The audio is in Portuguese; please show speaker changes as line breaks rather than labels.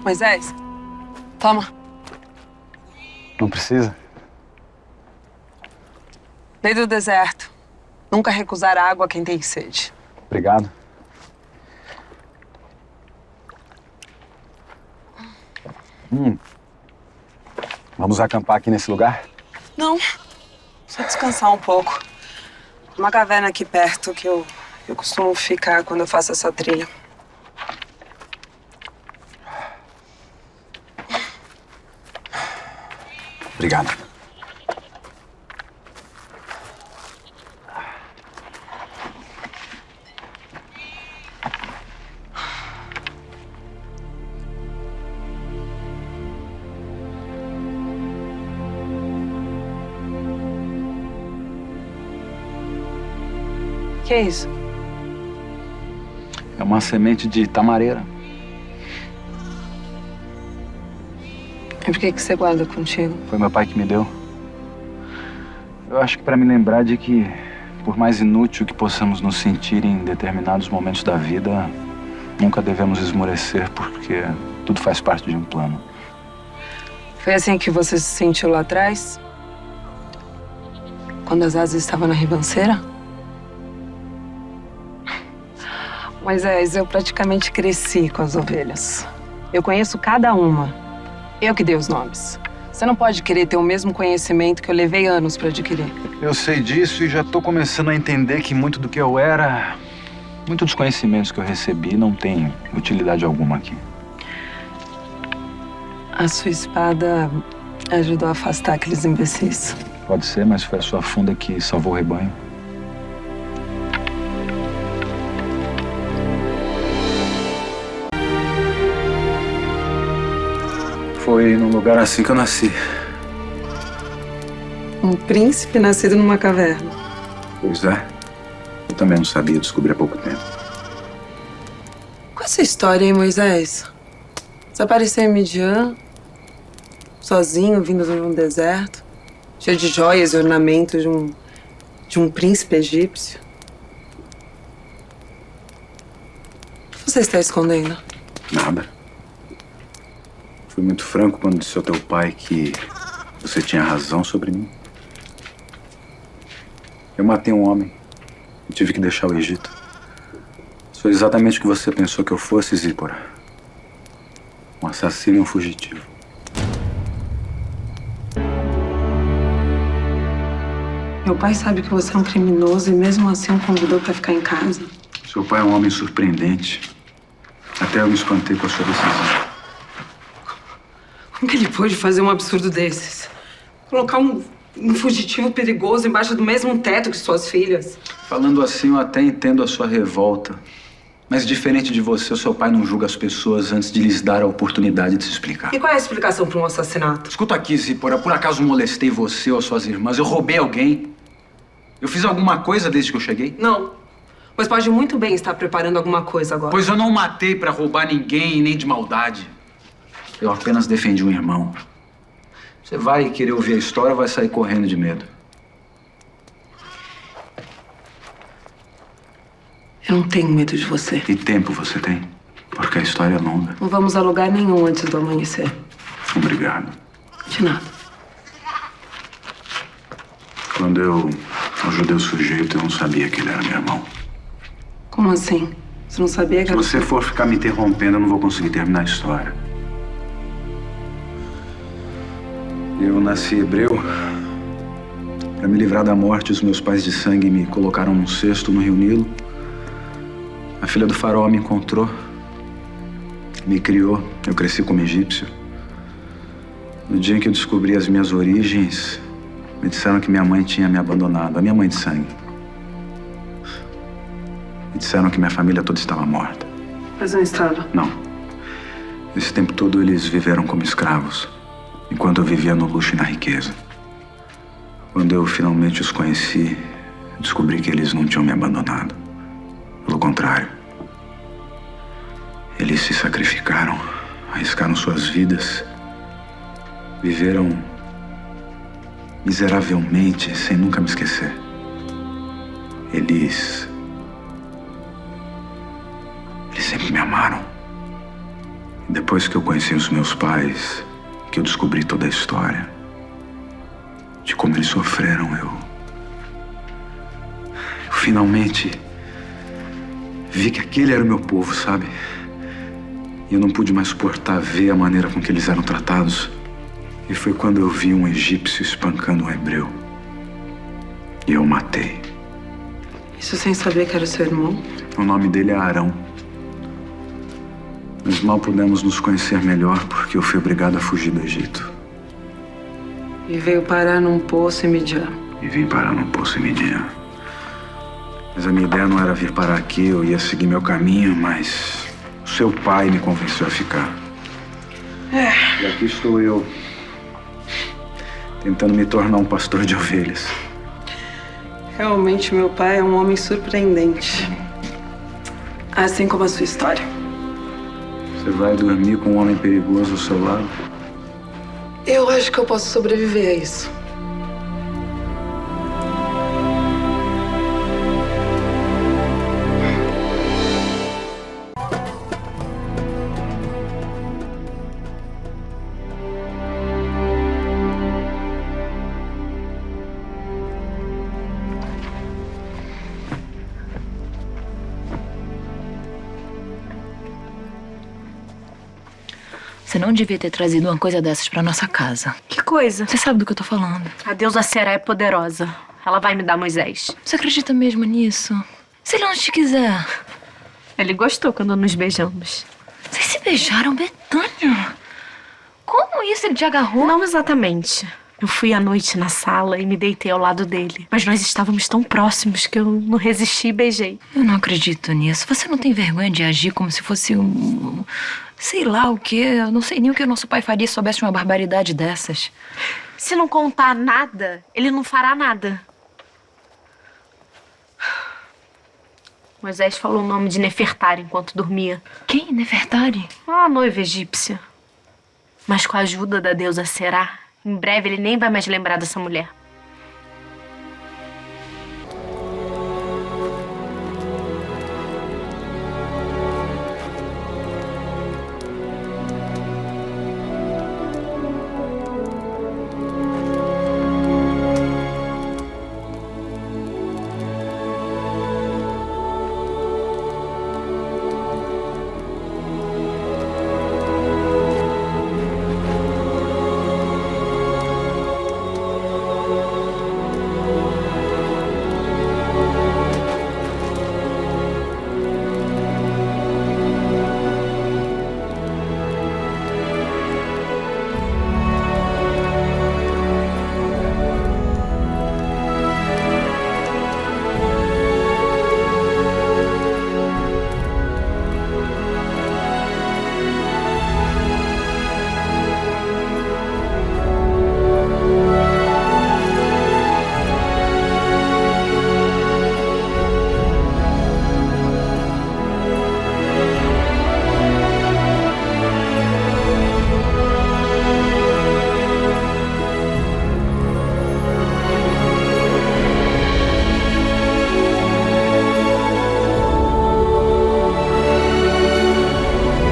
Moisés, toma.
Não precisa?
Lei do deserto. Nunca recusar água a quem tem sede.
Obrigado. Vamos acampar aqui nesse lugar?
Não, só descansar um pouco. Uma caverna aqui perto que eu costumo ficar quando eu faço essa trilha.
Obrigado.
Que é isso?
É uma semente de tamareira.
E por que você guarda contigo?
Foi meu pai que me deu. Eu acho que para me lembrar de que, por mais inútil que possamos nos sentir em determinados momentos da vida, nunca devemos esmorecer, porque tudo faz parte de um plano.
Foi assim que você se sentiu lá atrás? Quando as asas estavam na ribanceira? Moisés, eu praticamente cresci com as ovelhas. Eu conheço cada uma. Eu que dei os nomes. Você não pode querer ter o mesmo conhecimento que eu levei anos para adquirir.
Eu sei disso e já tô começando a entender que muito do que eu era, muito dos conhecimentos que eu recebi não tem utilidade alguma aqui.
A sua espada ajudou a afastar aqueles imbecis.
Pode ser, mas foi a sua funda que salvou o rebanho. Foi num lugar assim que eu nasci.
Um príncipe nascido numa caverna.
Pois é. Eu também não sabia, descobri há pouco tempo.
Qual é essa história, hein, Moisés? Você apareceu em Midian, sozinho, vindo de um deserto, cheio de joias e ornamentos de um príncipe egípcio. O que você está escondendo?
Nada. Fui muito franco quando disse ao teu pai que você tinha razão sobre mim. Eu matei um homem e tive que deixar o Egito. Sou exatamente o que você pensou que eu fosse, Zípora. Um assassino e um fugitivo.
Meu pai sabe que você é um criminoso e mesmo assim o convidou para ficar em casa.
Seu pai é um homem surpreendente. Até eu me espantei com a sua decisão.
Como que ele pôde fazer um absurdo desses? Colocar um fugitivo perigoso embaixo do mesmo teto que suas filhas?
Falando assim, eu até entendo a sua revolta. Mas diferente de você, o seu pai não julga as pessoas antes de lhes dar a oportunidade de se explicar.
E qual é a explicação para um assassinato?
Escuta aqui, Zípora. Por acaso molestei você ou suas irmãs? Eu roubei alguém? Eu fiz alguma coisa desde que eu cheguei?
Não. Mas pode muito bem estar preparando alguma coisa agora.
Pois eu não matei pra roubar ninguém, nem de maldade. Eu apenas defendi um irmão. Você vai querer ouvir a história ou vai sair correndo de medo?
Eu não tenho medo de você.
Que tempo você tem? Porque a história é longa.
Não vamos a lugar nenhum antes do amanhecer.
Obrigado.
De nada.
Quando eu ajudei o sujeito, eu não sabia que ele era meu irmão.
Como assim? Você não sabia que
Se
era...
você for ficar me interrompendo, eu não vou conseguir terminar a história. Eu nasci hebreu. Para me livrar da morte, os meus pais de sangue me colocaram num cesto no Rio Nilo. A filha do faraó me encontrou, me criou. Eu cresci como egípcio. No dia em que eu descobri as minhas origens, me disseram que minha mãe tinha me abandonado, a minha mãe de sangue. Me disseram que minha família toda estava morta.
Mas não estava.
Não. Esse tempo todo eles viveram como escravos, enquanto eu vivia no luxo e na riqueza. Quando eu finalmente os conheci, descobri que eles não tinham me abandonado. Pelo contrário. Eles se sacrificaram, arriscaram suas vidas, viveram miseravelmente, sem nunca me esquecer. Eles sempre me amaram. Depois que eu conheci os meus pais, que eu descobri toda a história de como eles sofreram, eu finalmente vi que aquele era o meu povo, sabe? E eu não pude mais suportar ver a maneira com que eles eram tratados. E foi quando eu vi um egípcio espancando um hebreu. E eu o matei.
Isso sem saber que era seu irmão?
O nome dele é Arão. Mas mal pudemos nos conhecer melhor porque eu fui obrigado a fugir do Egito.
E veio parar num poço em Midian.
E vim parar num poço em Midian. Mas a minha ideia não era vir parar aqui, eu ia seguir meu caminho, mas o seu pai me convenceu a ficar. E aqui estou eu, tentando me tornar um pastor de ovelhas.
Realmente, meu pai é um homem surpreendente. Assim como a sua história.
Você vai dormir com um homem perigoso ao seu lado?
Eu acho que eu posso sobreviver a isso.
Você não devia ter trazido uma coisa dessas pra nossa casa.
Que coisa?
Você sabe do que eu tô falando.
A deusa Será é poderosa. Ela vai me dar Moisés.
Você acredita mesmo nisso? Se ele não te quiser.
Ele gostou quando nos beijamos.
Vocês se beijaram, Betânia? Como isso? Ele te agarrou?
Não exatamente. Eu fui à noite na sala e me deitei ao lado dele. Mas nós estávamos tão próximos que eu não resisti e beijei.
Eu não acredito nisso. Você não tem vergonha de agir como se fosse um... sei lá o quê. Eu não sei nem o que o nosso pai faria se soubesse uma barbaridade dessas.
Se não contar nada, ele não fará nada. Moisés falou o nome de Nefertari enquanto dormia.
Quem? Nefertari?
A noiva egípcia. Mas com a ajuda da deusa Será, em breve ele nem vai mais lembrar dessa mulher.